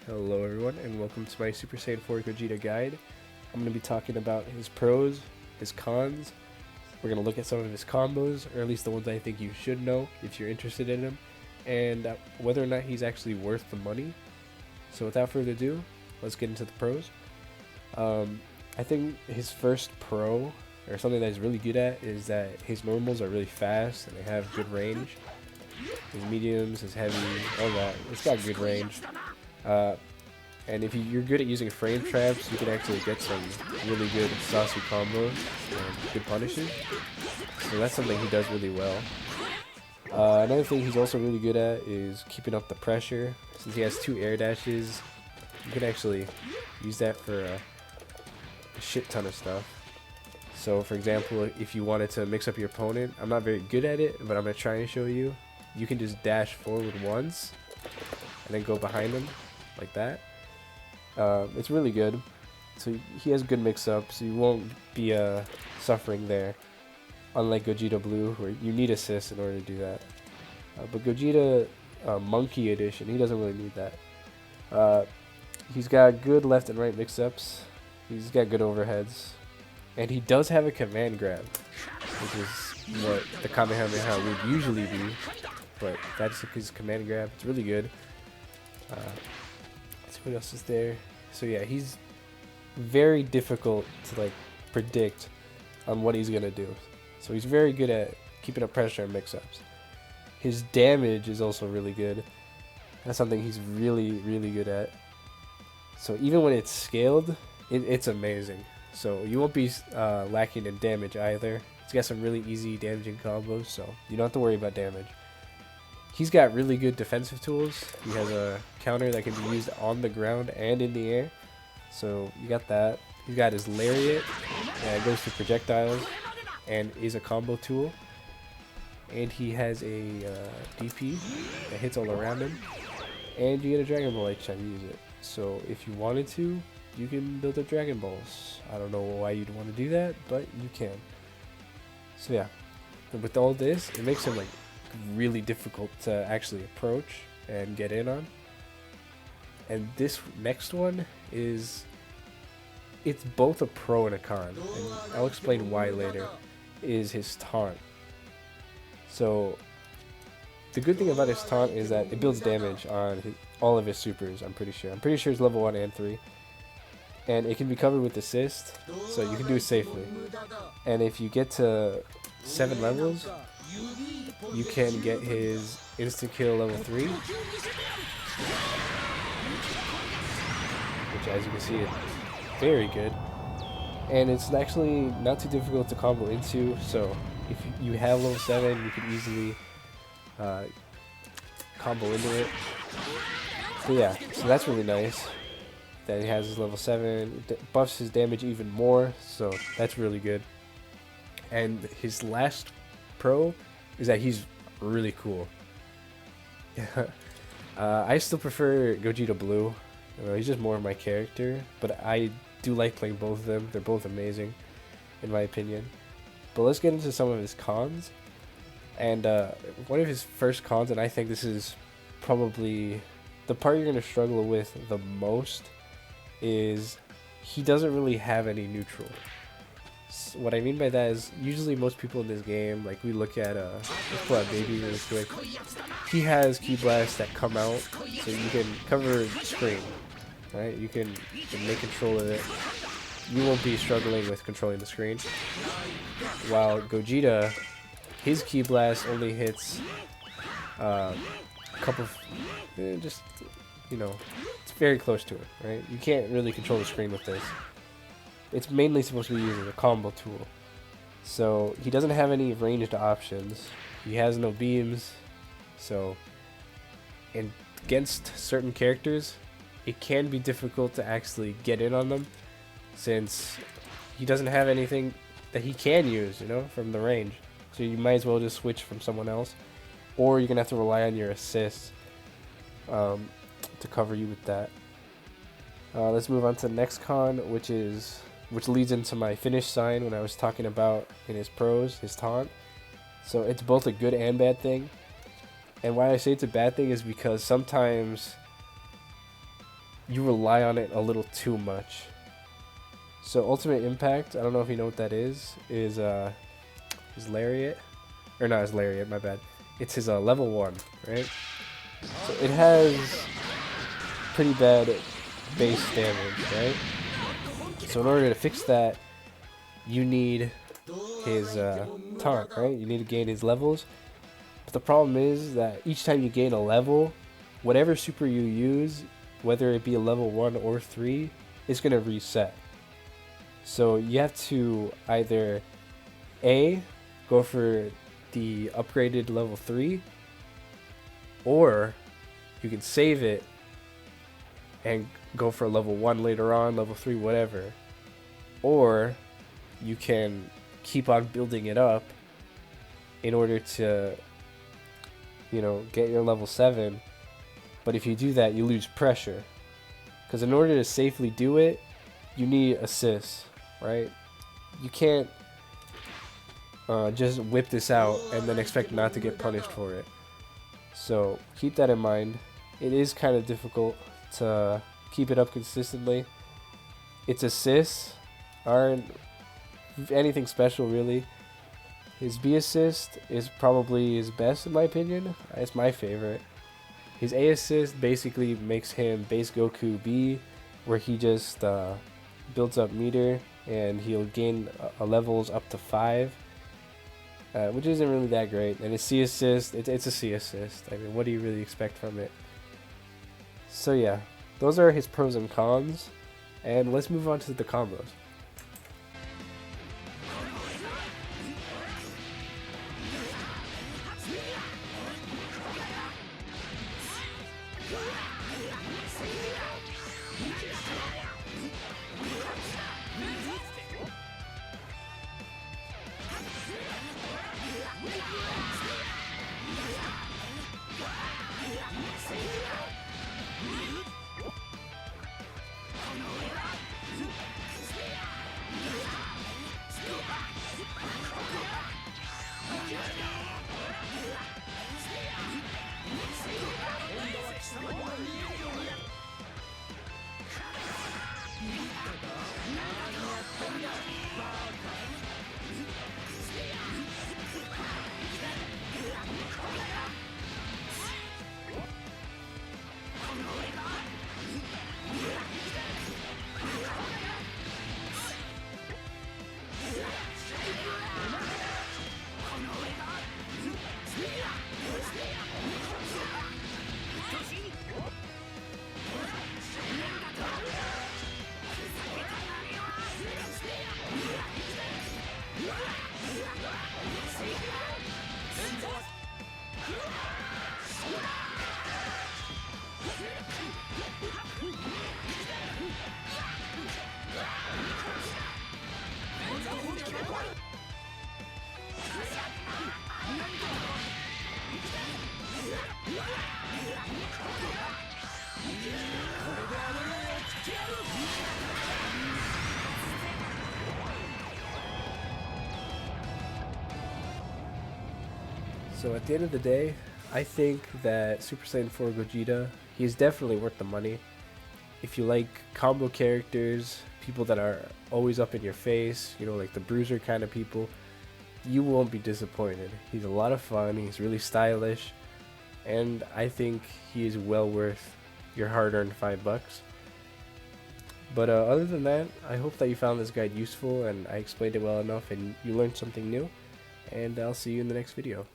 Hello everyone and welcome to my Super Saiyan 4 Gogeta guide. I'm going to be talking about his pros, his cons. We're going to look at some of his combos, or at least the ones I think you should know if you're interested in him, and whether or not he's actually worth the money. So without further ado, let's get into the pros. I think his first pro, or something that he's really good at, is that his normals are really fast and they have good range. His mediums, his heavy, all that. It's got good range. And if you're good at using frame traps, you can actually get some really good saucy combos and good punishes. So that's something he does really well. Another thing he's also really good at is keeping up the pressure. Since he has 2 air dashes, you can actually use that for a shit ton of stuff. So for example, if you wanted to mix up your opponent, I'm not very good at it, but I'm going to try and show you. You can just dash forward once and then go behind him like that. It's really good. So he has good mix-ups, so you won't be suffering there. Unlike Gogeta Blue, where you need assists in order to do that. But Gogeta Monkey Edition, he doesn't really need that. He's got good left and right mix-ups. He's got good overheads. And he does have a command grab, which is what the Kamehameha would usually be. But that's his command grab. It's really good. Let's see what else is there. So yeah, he's very difficult to predict on what he's gonna do. So he's very good at keeping up pressure and mix-ups. His damage is also really good. That's something he's really good at. So even when it's scaled, it's amazing. So you won't be lacking in damage either. He's got some really easy damaging combos, so you don't have to worry about damage. He's got really good defensive tools. He has a counter that can be used on the ground and in the air. So you got that. He's got his lariat that goes to projectiles and is a combo tool. And he has a DP that hits all around him. And you get a Dragon Ball each time you use it. So if you wanted to, you can build up Dragon Balls. I don't know why you'd want to do that, but you can. So yeah, and with all this, it makes him really difficult to actually approach and get in on. And this next one it's both a pro and a con, and I'll explain why later, is his taunt. So the good thing about his taunt is that it builds damage on all of his supers. I'm pretty sure it's level 1 and 3, and it can be covered with assist, so you can do it safely. And if you get to 7 levels, you can get his instant kill level 3, which, as you can see, is very good. And it's actually not too difficult to combo into, so if you have level 7, you can easily combo into it. But yeah, so that's really nice that he has his level 7. It buffs his damage even more, so that's really good. And his last pro is that he's really cool. I still prefer Gogeta Blue. He's just more of my character, but I do like playing both of them. They're both amazing, in my opinion. But let's get into some of his cons. And one of his first cons, and I think this is probably the part you're going to struggle with the most, is he doesn't really have any neutral. What I mean by that is, usually most people in this game, we look at, let's pull out Baby really quick. He has Ki Blasts that come out, so you can cover screen, right? You can make control of it. You won't be struggling with controlling the screen. While Gogeta, his Ki Blast only hits a couple of, it's very close to it, right? You can't really control the screen with this. It's mainly supposed to be used as a combo tool. So he doesn't have any ranged options. He has no beams. So against certain characters, it can be difficult to actually get in on them, since he doesn't have anything that he can use, from the range. So you might as well just switch from someone else, or you're gonna have to rely on your assists to cover you with that. Let's move on to the next con, which leads into my finish sign when I was talking about in his pros, his taunt. So it's both a good and bad thing. And why I say it's a bad thing is because sometimes you rely on it a little too much. So ultimate impact, I don't know if you know what that is lariat, or not his lariat, my bad. It's his level 1, right? So it has pretty bad base damage, right? So in order to fix that, you need his taunt, right? You need to gain his levels. But the problem is that each time you gain a level, whatever super you use, whether it be a level 1 or 3, is going to reset. So you have to either A, go for the upgraded level 3, or you can save it and go for level 1 later on, level 3, whatever. Or you can keep on building it up in order to, you know, get your level 7. But if you do that, you lose pressure. Because in order to safely do it, you need assists, right? You can't just whip this out and then expect not to get punished for it. So keep that in mind. It is kind of difficult to keep it up consistently. Its assists aren't anything special, really. His B assist is probably his best in my opinion. It's my favorite. His A assist basically makes him base Goku B, where he just builds up meter and he'll gain levels up to 5, which isn't really that great. And his C assist, it's a C assist. I mean, what do you really expect from it? So yeah, those are his pros and cons, and let's move on to the combos. So at the end of the day, I think that Super Saiyan 4 Gogeta, he's definitely worth the money. If you like combo characters, people that are always up in your face, you know, like the bruiser kind of people, you won't be disappointed. He's a lot of fun, he's really stylish, and I think he is well worth your hard-earned $5. But other than that, I hope that you found this guide useful and I explained it well enough and you learned something new, and I'll see you in the next video.